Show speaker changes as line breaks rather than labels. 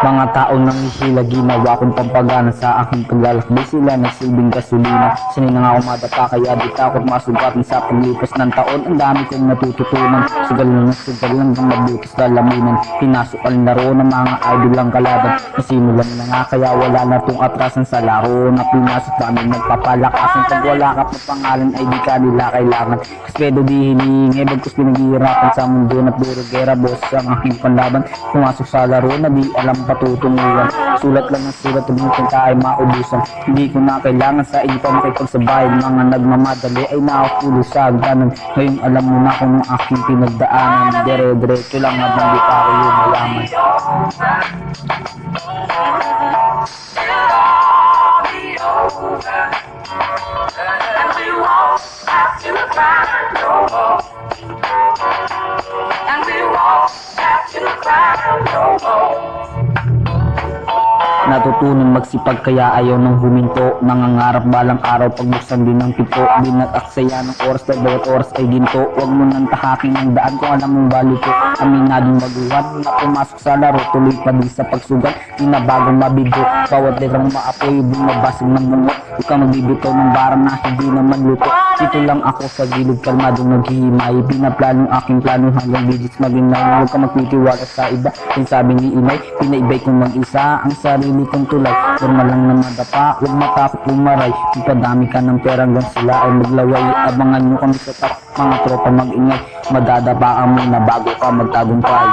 Mga tao nang sila ginawa kong pampagana sa aking paglalakbay, sila nagsilbing gasolina. Sanay na nga ako madapa kaya di takot masugatan sa paglipas ng taon. Ang dami kong natututunan, sugal lang ng mabutis lalamunan. Pinasok ang laro ng mga idol lang kalaban. Nasimulan na nga kaya wala na tong atrasan sa laro na pinasok namin. Nagpapalakasan pag wala ka pa pangalan ay di ka nila kailangan. Kaspedo di hiningi, bagkus pinaghihirapan sa mundo na puro gera. Boss ang aking panlaban, pumasok sa laro na di alam patutunguhan. Sulat lang ng sulat, tumitin ka ay maubusan. Hindi ko na kailangan sa inyo pa makipagsabayan. Mga nagmamadali ay nakapulo sa hagdanan. Ngayon alam mo na kung ang aking pinagdaanan. Dire-diretso lang habang di pa ako lumayaman. Natutunan magsipag kaya ayaw nang huminto. Nangangarap balang araw pagbuksan din ng pito. Di nag-aksaya ng oras dahil bawat oras ay ginto. Huwag mo nang tahaking ang daan kung alam mong balito. Aminadong baguhan na pumasok sa laro, tuloy pa din sa pagsugat. Di na bagong mabigo, bawat letrang maapoy, bumabasag ng mungo. Ikaw magbibitaw ng bara na hindi naman luto. Dito lang ako sa gilid, kalmadong naghihimay. Pinaplanong aking plano hanggang digits maginay. Huwag ka magtitiwala sa iba. Sinasabi ni inay, pinaibay kong mag-isa ang sarili kong tulay. Normal lang na madapa, huwag matakot umaray. Ipadami ka ng pera hanggang sila ay maglaway. Abangan nyo kami sa top, mga tropa mag-ingay. Madadapaan mo na bago ka magtagumpay.